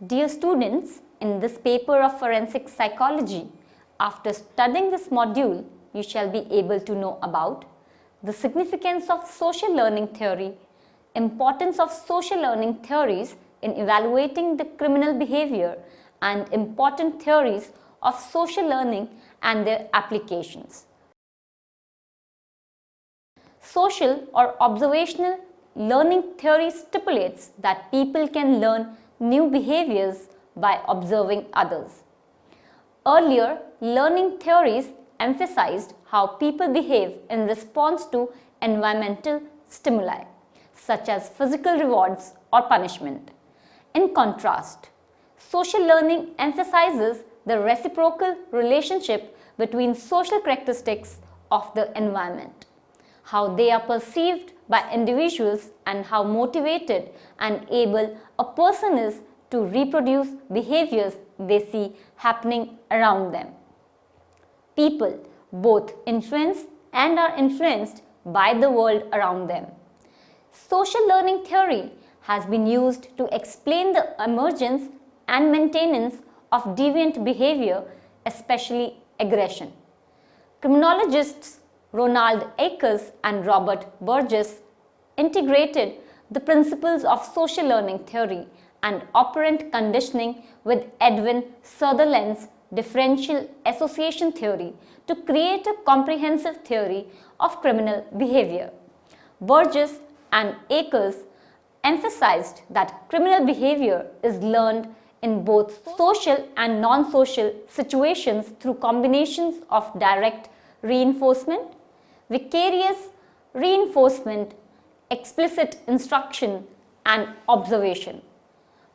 Dear students, in this paper of forensic psychology, after studying this module, you shall be able to know about the significance of social learning theory, importance of social learning theories in evaluating the criminal behavior, and important theories of social learning and their applications. Social or observational learning theory stipulates that people can learn new behaviors by observing others. Earlier, learning theories emphasized how people behave in response to environmental stimuli, such as physical rewards or punishment. In contrast, social learning emphasizes the reciprocal relationship between social characteristics of the environment, how they are perceived by individuals, and how motivated and able a person is to reproduce behaviors they see happening around them. People both influence and are influenced by the world around them. Social learning theory has been used to explain the emergence and maintenance of deviant behavior, especially aggression. Criminologists Ronald Akers and Robert Burgess integrated the principles of social learning theory and operant conditioning with Edwin Sutherland's differential association theory to create a comprehensive theory of criminal behavior. Burgess and Akers emphasized that criminal behavior is learned in both social and non-social situations through combinations of direct reinforcement, vicarious reinforcement, explicit instruction, and observation.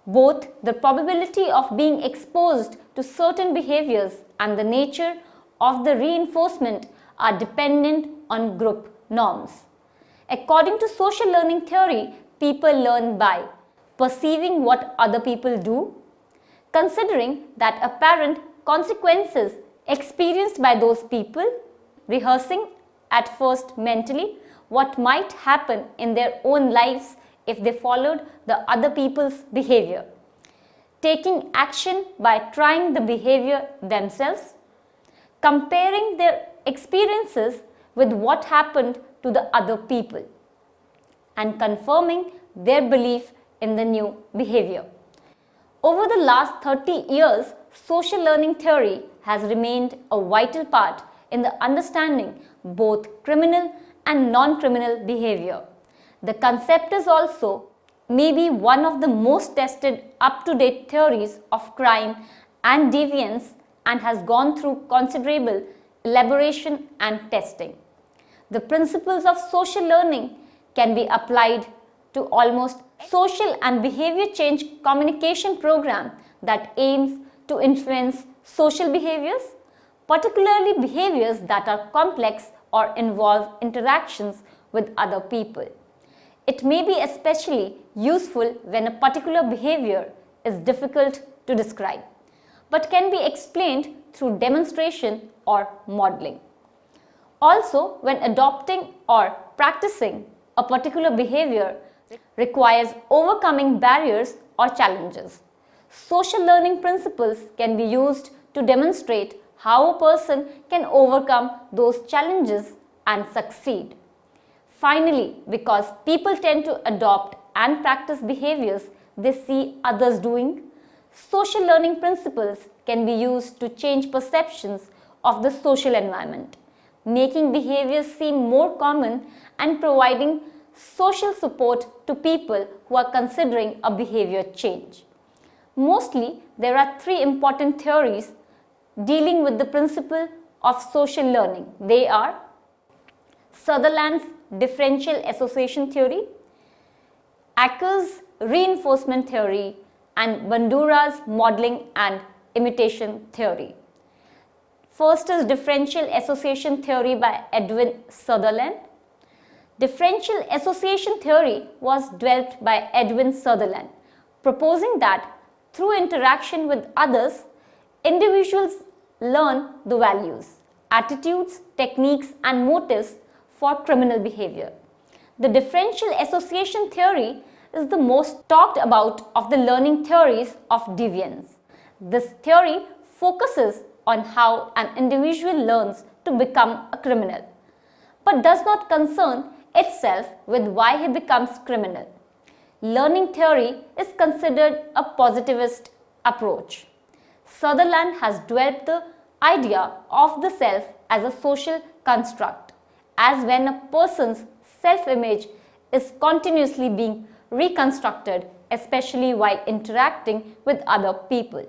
Both the probability of being exposed to certain behaviors and the nature of the reinforcement are dependent on group norms. According to social learning theory, people learn by perceiving what other people do, considering that apparent consequences experienced by those people, rehearsing at first mentally what might happen in their own lives if they followed the other people's behavior, taking action by trying the behavior themselves, comparing their experiences with what happened to the other people, and confirming their belief in the new behavior. Over the last 30 years, social learning theory has remained a vital part in the understanding both criminal and non-criminal behavior. The concept is also maybe one of the most tested up-to-date theories of crime and deviance and has gone through considerable elaboration and testing. The principles of social learning can be applied to almost social and behavior change communication program that aims to influence social behaviors, particularly behaviors that are complex or involve interactions with other people. It may be especially useful when a particular behavior is difficult to describe, but can be explained through demonstration or modeling. Also, when adopting or practicing a particular behavior requires overcoming barriers or challenges. Social learning principles can be used to demonstrate how a person can overcome those challenges and succeed. Finally, because people tend to adopt and practice behaviors they see others doing, social learning principles can be used to change perceptions of the social environment, making behaviors seem more common and providing social support to people who are considering a behavior change. Mostly, there are three important theories dealing with the principle of social learning. They are Sutherland's differential association theory, Akers' reinforcement theory, and Bandura's modeling and imitation theory. First is differential association theory by Edwin Sutherland. Differential association theory was developed by Edwin Sutherland, proposing that through interaction with others, individuals learn the values, attitudes, techniques, and motives for criminal behavior. The differential association theory is the most talked about of the learning theories of deviance. This theory focuses on how an individual learns to become a criminal, but does not concern itself with why he becomes criminal. Learning theory is considered a positivist approach. Sutherland has developed the idea of the self as a social construct, as when a person's self-image is continuously being reconstructed, especially while interacting with other people.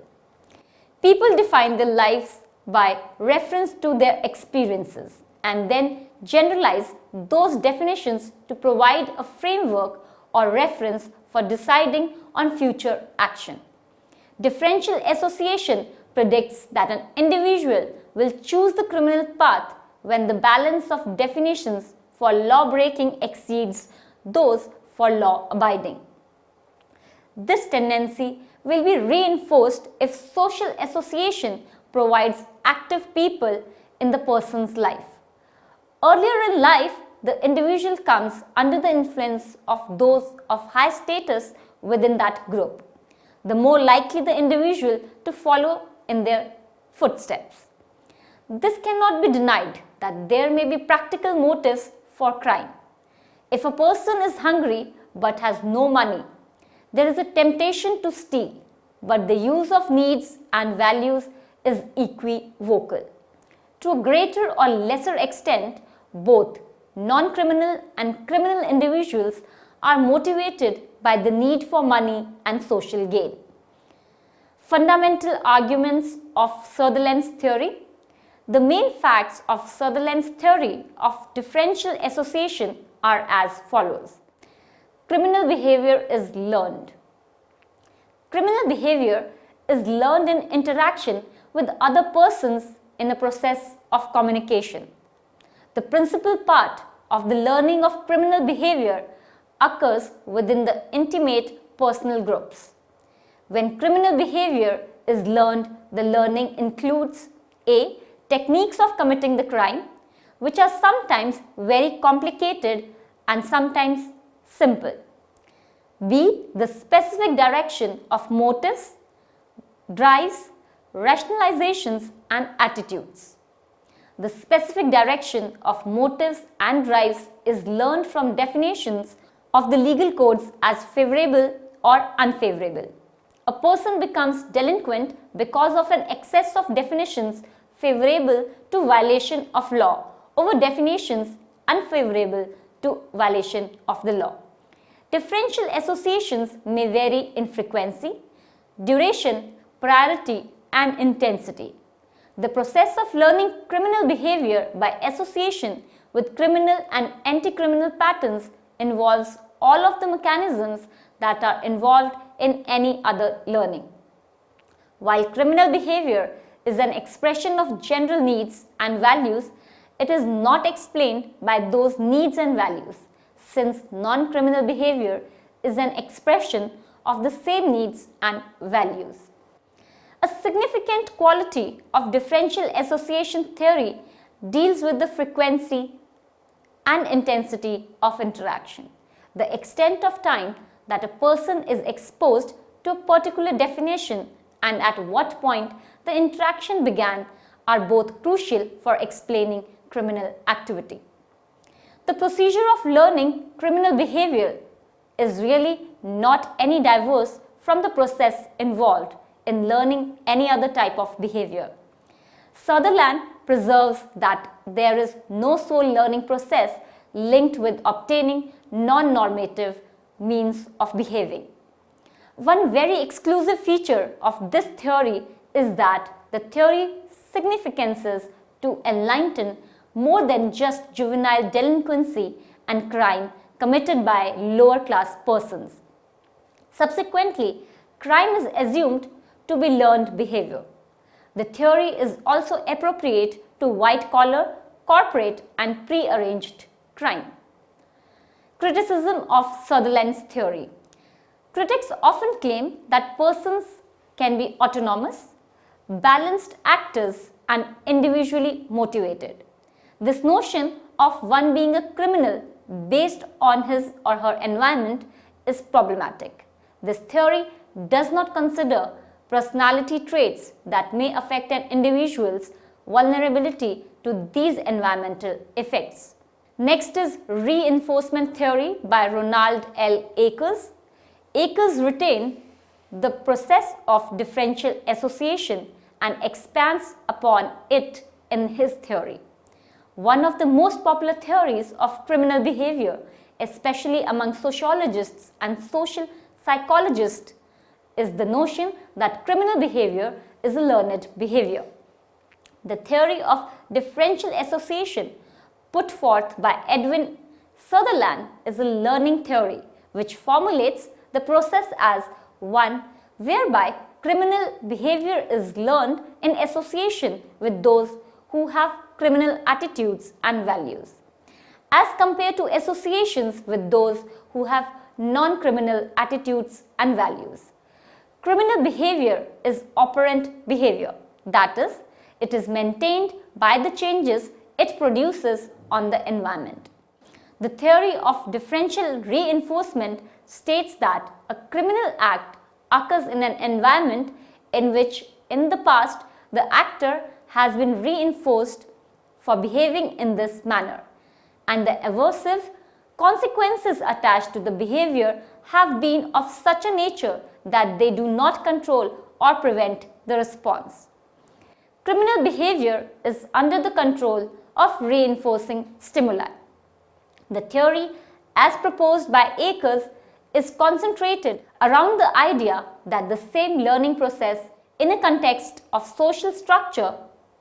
People define their lives by reference to their experiences and then generalize those definitions to provide a framework or reference for deciding on future action. Differential association predicts that an individual will choose the criminal path when the balance of definitions for law-breaking exceeds those for law-abiding. This tendency will be reinforced if social association provides active people in the person's life. Earlier in life, the individual comes under the influence of those of high status within that group, the more likely the individual to follow in their footsteps. This cannot be denied that there may be practical motives for crime. If a person is hungry but has no money, there is a temptation to steal, but the use of needs and values is equivocal. To a greater or lesser extent, both non-criminal and criminal individuals are motivated by the need for money and social gain. Fundamental arguments of Sutherland's theory. The main facts of Sutherland's theory of differential association are as follows. Criminal behavior is learned. Criminal behavior is learned in interaction with other persons in a process of communication. The principal part of the learning of criminal behavior occurs within the intimate personal groups. When criminal behavior is learned, the learning includes A. Techniques of committing the crime, which are sometimes very complicated and sometimes simple. B. The specific direction of motives, drives, rationalizations and attitudes. The specific direction of motives and drives is learned from definitions of the legal codes as favorable or unfavorable. A person becomes delinquent because of an excess of definitions favorable to violation of law over definitions unfavorable to violation of the law. Differential associations may vary in frequency, duration, priority and intensity. The process of learning criminal behavior by association with criminal and anti-criminal patterns involves all of the mechanisms that are involved in any other learning. While criminal behavior is an expression of general needs and values, it is not explained by those needs and values, since non-criminal behavior is an expression of the same needs and values. A significant quality of differential association theory deals with the frequency and intensity of interaction. The extent of time that a person is exposed to a particular definition and at what point the interaction began are both crucial for explaining criminal activity. The procedure of learning criminal behavior is really not any diverse from the process involved in learning any other type of behavior. Sutherland preserves that there is no sole learning process linked with obtaining non-normative means of behaving. One very exclusive feature of this theory is that the theory significances to enlighten more than just juvenile delinquency and crime committed by lower class persons. Subsequently, crime is assumed to be learned behavior. The theory is also appropriate to white-collar, corporate and pre-arranged crime. Criticism of Sutherland's theory. Critics often claim that persons can be autonomous, balanced actors and individually motivated. This notion of one being a criminal based on his or her environment is problematic. This theory does not consider personality traits that may affect an individual's vulnerability to these environmental effects. Next is reinforcement theory by Ronald L. Akers. Akers retains the process of differential association and expands upon it in his theory. One of the most popular theories of criminal behavior, especially among sociologists and social psychologists, is the notion that criminal behavior is a learned behavior. The theory of differential association put forth by Edwin Sutherland is a learning theory which formulates the process as one whereby criminal behavior is learned in association with those who have criminal attitudes and values, as compared to associations with those who have non-criminal attitudes and values. Criminal behavior is operant behavior, that is, it is maintained by the changes it produces on the environment. The theory of differential reinforcement states that a criminal act occurs in an environment in which in the past the actor has been reinforced for behaving in this manner, and the aversive consequences attached to the behavior have been of such a nature that they do not control or prevent the response. Criminal behavior is under the control of reinforcing stimuli. The theory, as proposed by Akers, is concentrated around the idea that the same learning process in a context of social structure,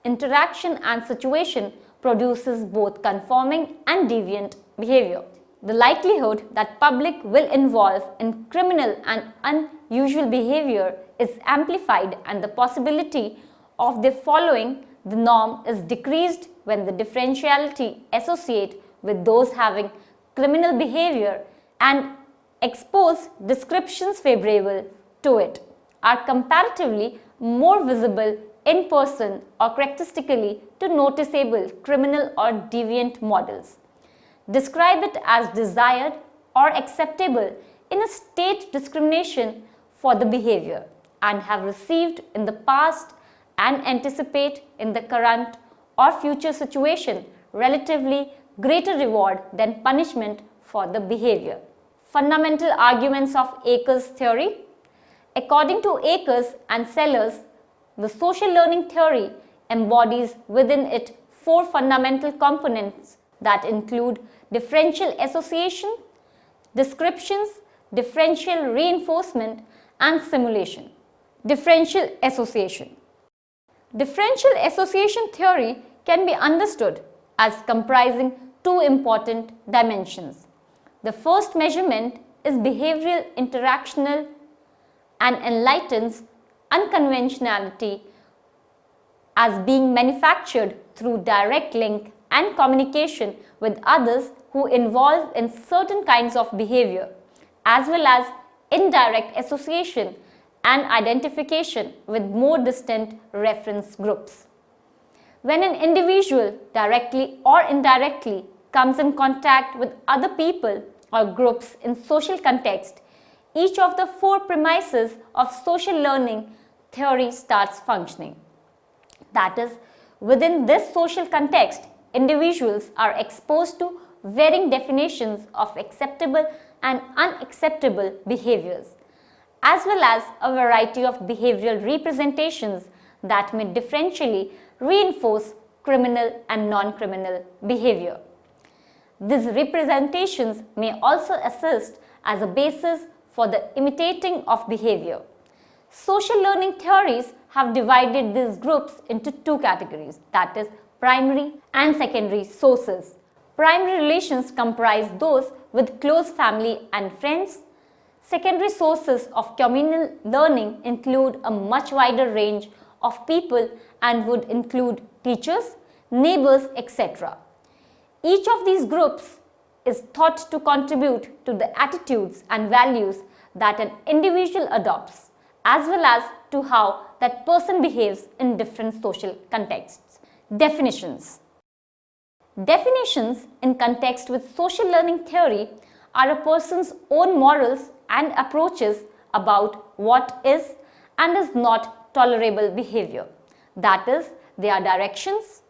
interaction and situation produces both conforming and deviant behavior. The likelihood that public will involve in criminal and unusual behavior is amplified, and the possibility of their following the norm is decreased when the differentiality associate with those having criminal behavior and expose descriptions favorable to it are comparatively more visible in person or characteristically to noticeable criminal or deviant models. Describe it as desired or acceptable in a state discrimination for the behavior and have received in the past and anticipate in the current or future situation relatively greater reward than punishment for the behavior. Fundamental arguments of Akers' theory. According to Akers and Sellers, the social learning theory embodies within it four fundamental components that include differential association, descriptions, differential reinforcement, and simulation. Differential association. Differential association theory can be understood as comprising two important dimensions. The first measurement is behavioral interactional and enlightens unconventionality as being manufactured through direct link and communication with others who involve in certain kinds of behavior, as well as indirect association and identification with more distant reference groups. When an individual directly or indirectly comes in contact with other people or groups in social context, each of the four premises of social learning theory starts functioning. That is, within this social context, individuals are exposed to varying definitions of acceptable and unacceptable behaviors, as well as a variety of behavioral representations that may differentially reinforce criminal and non-criminal behavior. These representations may also assist as a basis for the imitating of behavior. Social learning theories have divided these groups into two categories, that is, primary and secondary sources. Primary relations comprise those with close family and friends. Secondary sources of communal learning include a much wider range of people and would include teachers, neighbors, etc. Each of these groups is thought to contribute to the attitudes and values that an individual adopts, as well as to how that person behaves in different social contexts. Definitions. Definitions in context with social learning theory are a person's own morals and approaches about what is and is not tolerable behavior. That is, they are directions,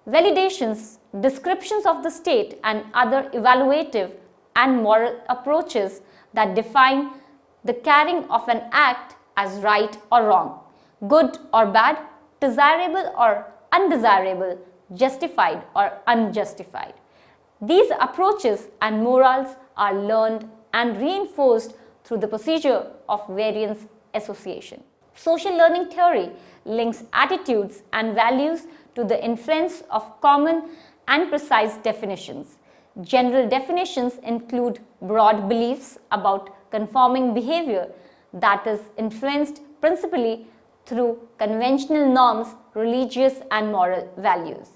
validations, descriptions of the state and other evaluative and moral approaches that define the carrying of an act as right or wrong, good or bad, desirable or undesirable, justified or unjustified. These approaches and morals are learned and reinforced through the procedure of variance association. Social learning theory links attitudes and values to the influence of common and precise definitions. General definitions include broad beliefs about conforming behavior that is influenced principally through conventional norms, religious and moral values.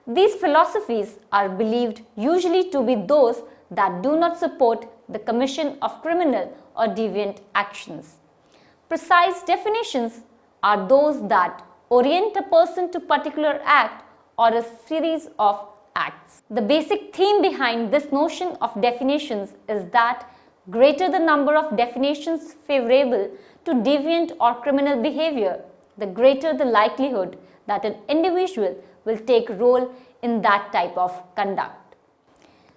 These philosophies are believed usually to be those that do not support the commission of criminal or deviant actions. Precise definitions are those that orient a person to a particular act or a series of acts. The basic theme behind this notion of definitions is that greater the number of definitions favorable to deviant or criminal behavior, the greater the likelihood that an individual will take role in that type of conduct.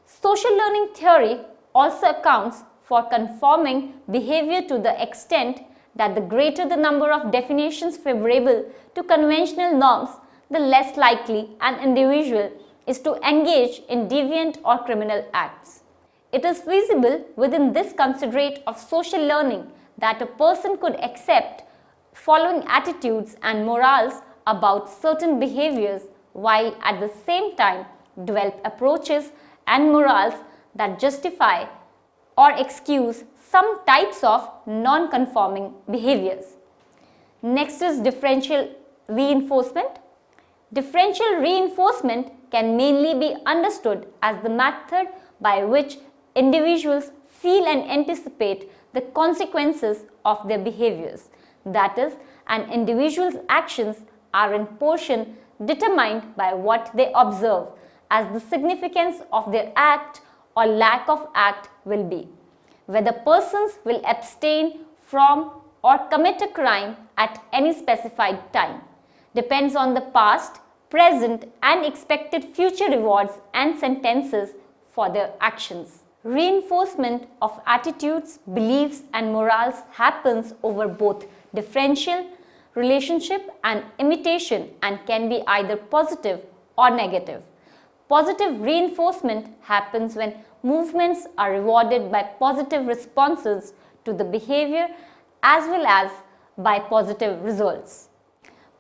Social learning theory also accounts for conforming behavior to the extent that the greater the number of definitions favorable to conventional norms, the less likely an individual is to engage in deviant or criminal acts. It is feasible within this considerate of social learning that a person could accept following attitudes and morals about certain behaviors while at the same time develop approaches and morals that justify or excuse some types of non-conforming behaviors. Next is differential reinforcement. Differential reinforcement can mainly be understood as the method by which individuals feel and anticipate the consequences of their behaviors. That is, an individual's actions are in portion determined by what they observe as the significance of their act or lack of act will be. Whether persons will abstain from or commit a crime at any specified time depends on the past, present and expected future rewards and sentences for their actions. Reinforcement of attitudes, beliefs and morals happens over both differential relationship and imitation and can be either positive or negative. Positive reinforcement happens when movements are rewarded by positive responses to the behavior as well as by positive results.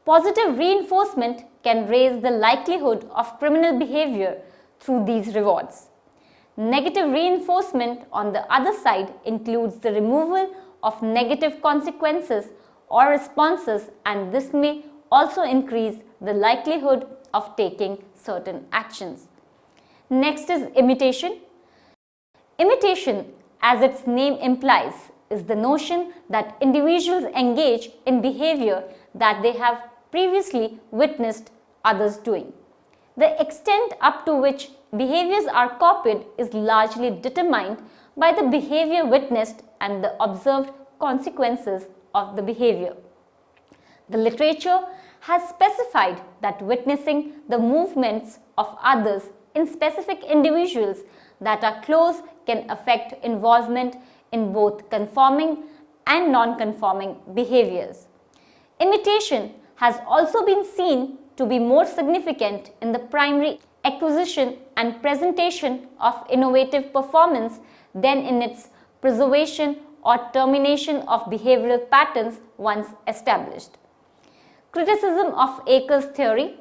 Positive reinforcement can raise the likelihood of criminal behavior through these rewards. Negative reinforcement, on the other side, includes the removal of negative consequences or responses, and this may also increase the likelihood of taking certain actions. Next is imitation. Imitation, as its name implies, is the notion that individuals engage in behavior that they have previously witnessed others doing. The extent up to which behaviors are copied is largely determined by the behavior witnessed and the observed consequences of the behavior. The literature has specified that witnessing the movements of others in specific individuals that are close can affect involvement in both conforming and non-conforming behaviors. Imitation has also been seen to be more significant in the primary acquisition and presentation of innovative performance than in its preservation or termination of behavioral patterns once established. Criticism of Acker's theory.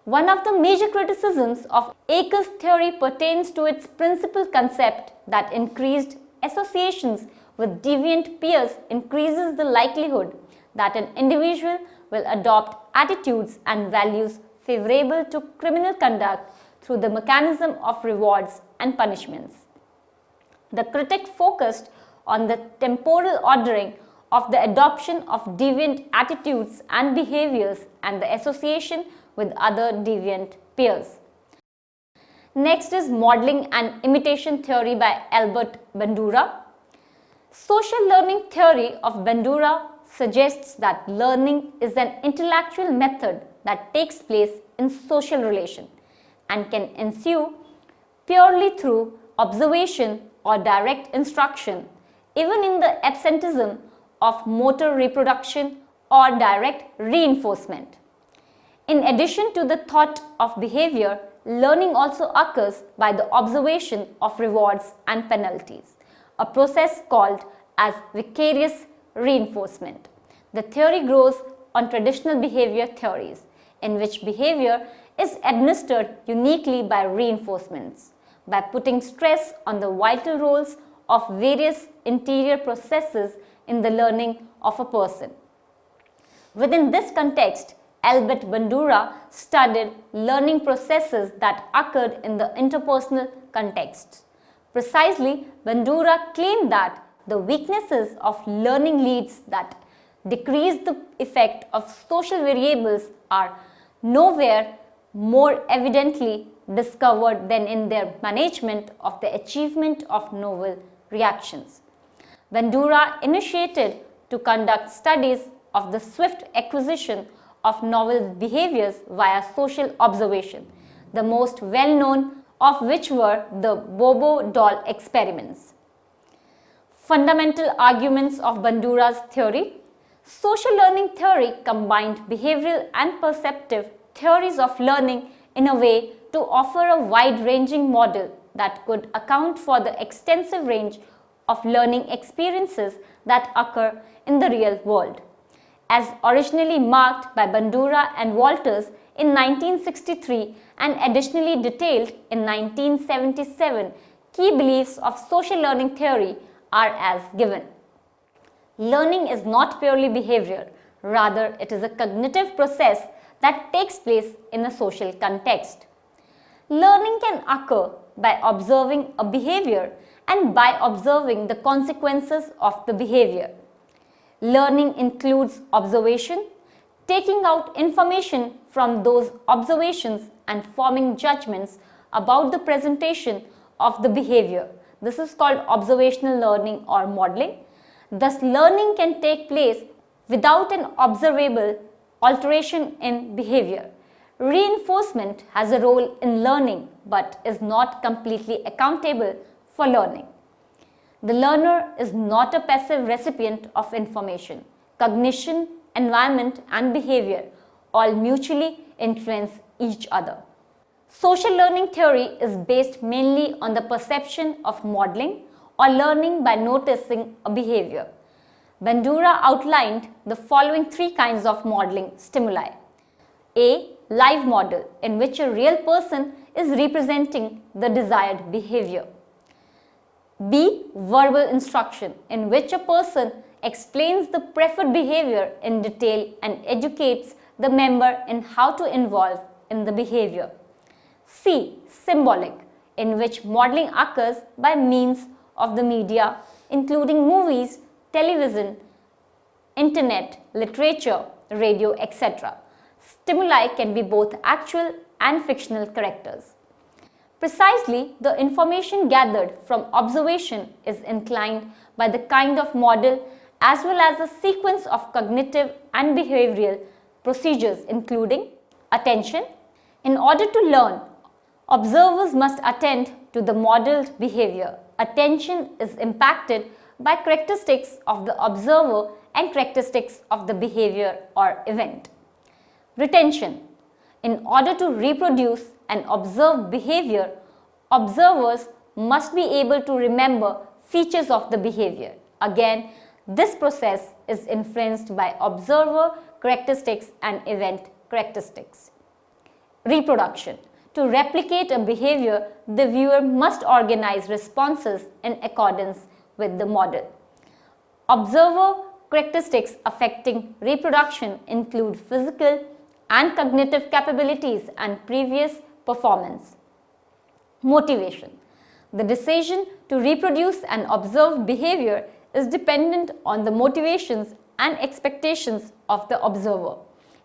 One of the major criticisms of Acker's theory pertains to its principal concept that increased associations with deviant peers increases the likelihood that an individual will adopt attitudes and values favorable to criminal conduct through the mechanism of rewards and punishments. The critic focused on the temporal ordering of the adoption of deviant attitudes and behaviors and the association with other deviant peers. Next is modeling and imitation theory by Albert Bandura. Social learning theory of Bandura suggests that learning is an intellectual method that takes place in social relation and can ensue purely through observation or direct instruction, even in the absenteeism of motor reproduction or direct reinforcement. In addition to the thought of behavior, learning also occurs by the observation of rewards and penalties, a process called as vicarious reinforcement. The theory grows on traditional behavior theories, in which behavior is administered uniquely by reinforcements, by putting stress on the vital roles of various interior processes in the learning of a person. Within this context, Albert Bandura studied learning processes that occurred in the interpersonal context. Precisely, Bandura claimed that the weaknesses of learning leads that decrease the effect of social variables are nowhere more evidently discovered than in their management of the achievement of novel reactions. Bandura initiated to conduct studies of the swift acquisition of novel behaviors via social observation, the most well known of which were the Bobo doll experiments. Fundamental arguments of Bandura's theory. Social learning theory combined behavioral and perceptive theories of learning in a way to offer a wide-ranging model that could account for the extensive range of learning experiences that occur in the real world. As originally marked by Bandura and Walters in 1963 and additionally detailed in 1977, key beliefs of social learning theory are as given. Learning is not purely behavior, rather it is a cognitive process that takes place in a social context. Learning can occur by observing a behavior and by observing the consequences of the behavior. Learning includes observation, taking out information from those observations and forming judgments about the presentation of the behavior. This is called observational learning or modeling. Thus, learning can take place without an observable alteration in behavior. Reinforcement has a role in learning but is not completely accountable for learning. The learner is not a passive recipient of information. Cognition, environment, and behavior all mutually influence each other. Social learning theory is based mainly on the perception of modeling or learning by noticing a behavior. Bandura outlined the following three kinds of modeling stimuli. A. Live model, in which a real person is representing the desired behavior. B. Verbal instruction, in which a person explains the preferred behavior in detail and educates the member in how to involve in the behavior. C. Symbolic, in which modeling occurs by means of the media, including movies, television, internet, literature, radio, etc. Stimuli can be both actual and fictional characters. Precisely, the information gathered from observation is inclined by the kind of model as well as a sequence of cognitive and behavioral procedures including attention. In order to learn, observers must attend to the modeled behavior. Attention is impacted by characteristics of the observer and characteristics of the behavior or event. Retention. In order to reproduce and observe behavior, observers must be able to remember features of the behavior. Again, this process is influenced by observer characteristics and event characteristics. Reproduction. To replicate a behavior, the viewer must organize responses in accordance with the model. Observer characteristics affecting reproduction include physical and cognitive capabilities and previous performance. Motivation. The decision to reproduce and observe behavior is dependent on the motivations and expectations of the observer,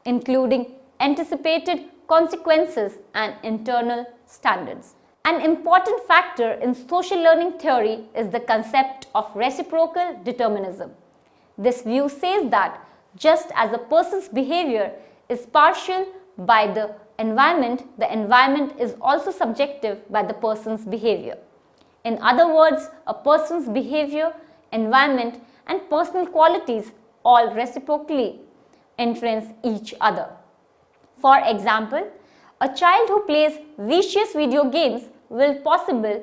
including anticipated consequences and internal standards. An important factor in social learning theory is the concept of reciprocal determinism. This view says that just as a person's behavior is partial by the environment is also subjective by the person's behavior. In other words, a person's behavior, environment, and personal qualities all reciprocally influence each other. For example, a child who plays vicious video games will possibly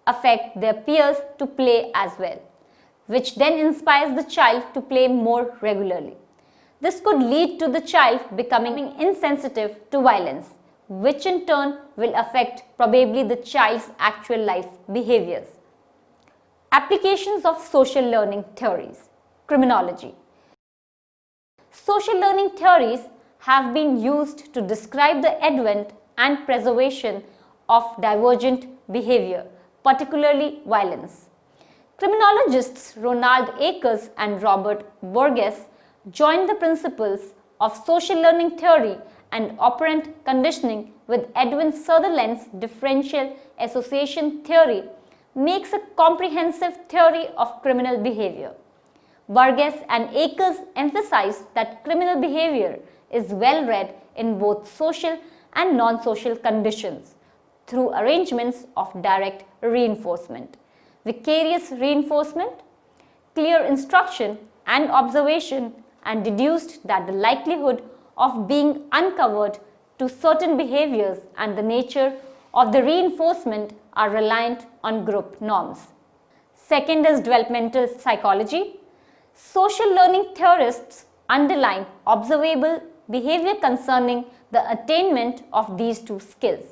affect their peers to play as well, which then inspires the child to play more regularly. This could lead to the child becoming insensitive to violence, which in turn will affect probably the child's actual life behaviors. Applications of social learning theories. Criminology. Social learning theories have been used to describe the advent and preservation of divergent behavior, particularly violence. Criminologists Ronald Akers and Robert Burgess joined the principles of social learning theory and operant conditioning with Edwin Sutherland's differential association theory makes a comprehensive theory of criminal behavior. Burgess and Akers emphasized that criminal behavior is well read in both social and non-social conditions through arrangements of direct reinforcement, vicarious reinforcement, clear instruction and observation, and deduced that the likelihood of being uncovered to certain behaviors and the nature of the reinforcement are reliant on group norms. Second is developmental psychology. Social learning theorists underline observable behavior concerning the attainment of these two skills.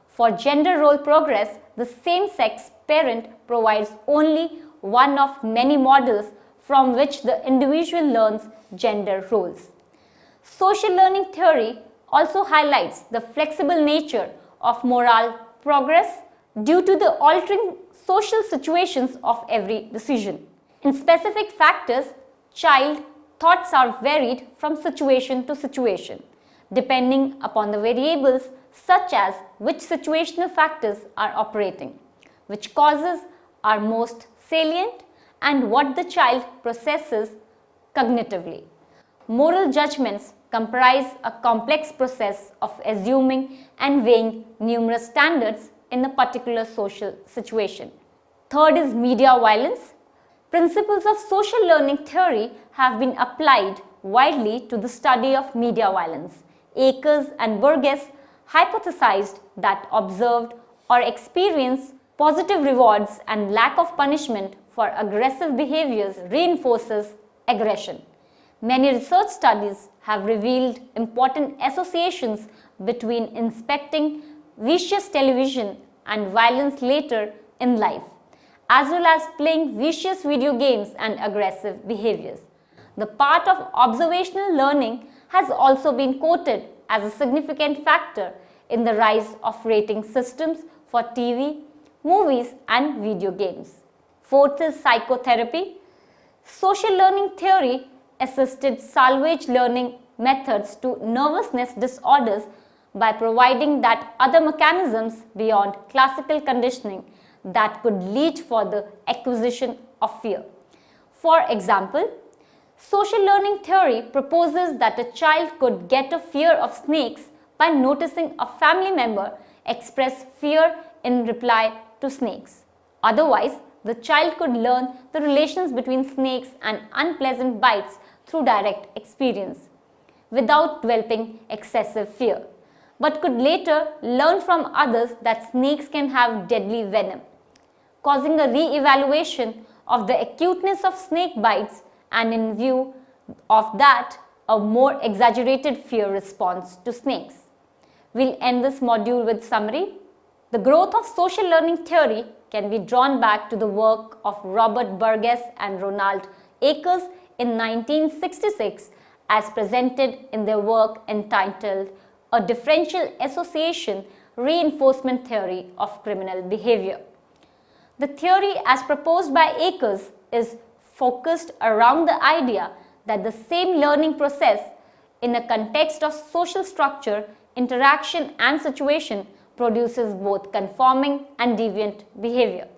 For gender role progress, the same-sex parent provides only one of many models from which the individual learns gender roles. Social learning theory also highlights the flexible nature of moral progress due to the altering social situations of every decision. In specific factors, child thoughts are varied from situation to situation, depending upon the variables such as which situational factors are operating, which causes are most salient, and what the child processes cognitively. Moral judgments comprise a complex process of assuming and weighing numerous standards in a particular social situation. Third is media violence. Principles of social learning theory have been applied widely to the study of media violence. Akers and Burgess hypothesized that observed or experienced positive rewards and lack of punishment for aggressive behaviors reinforces aggression. Many research studies have revealed important associations between inspecting vicious television and violence later in life, as well as playing vicious video games and aggressive behaviors. The part of observational learning has also been quoted as a significant factor in the rise of rating systems for TV, movies, and video games. Fourth is psychotherapy. Social learning theory assisted salvage learning methods to nervousness disorders by providing that other mechanisms beyond classical conditioning that could lead for the acquisition of fear. For example, social learning theory proposes that a child could get a fear of snakes by noticing a family member express fear in reply to snakes. Otherwise, the child could learn the relations between snakes and unpleasant bites through direct experience without developing excessive fear, but could later learn from others that snakes can have deadly venom, causing a re-evaluation of the acuteness of snake bites and, in view of that, a more exaggerated fear response to snakes. We'll end this module with summary. The growth of social learning theory can be drawn back to the work of Robert Burgess and Ronald Akers in 1966 as presented in their work entitled A Differential Association Reinforcement Theory of Criminal Behavior. The theory as proposed by Akers is focused around the idea that the same learning process in a context of social structure, interaction and situation produces both conforming and deviant behavior.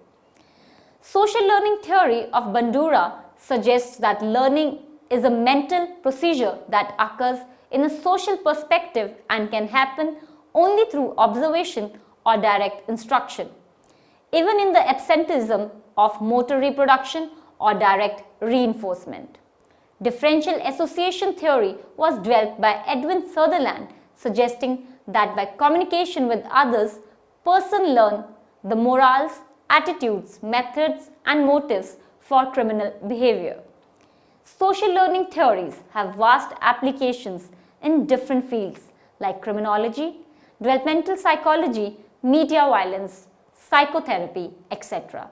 Social learning theory of Bandura suggests that learning is a mental procedure that occurs in a social perspective and can happen only through observation or direct instruction, even in the absenteeism of motor reproduction or direct reinforcement. Differential association theory was developed by Edwin Sutherland, suggesting that by communication with others, person learn the morals, attitudes, methods, and motives for criminal behavior. Social learning theories have vast applications in different fields like criminology, developmental psychology, media violence, psychotherapy, etc.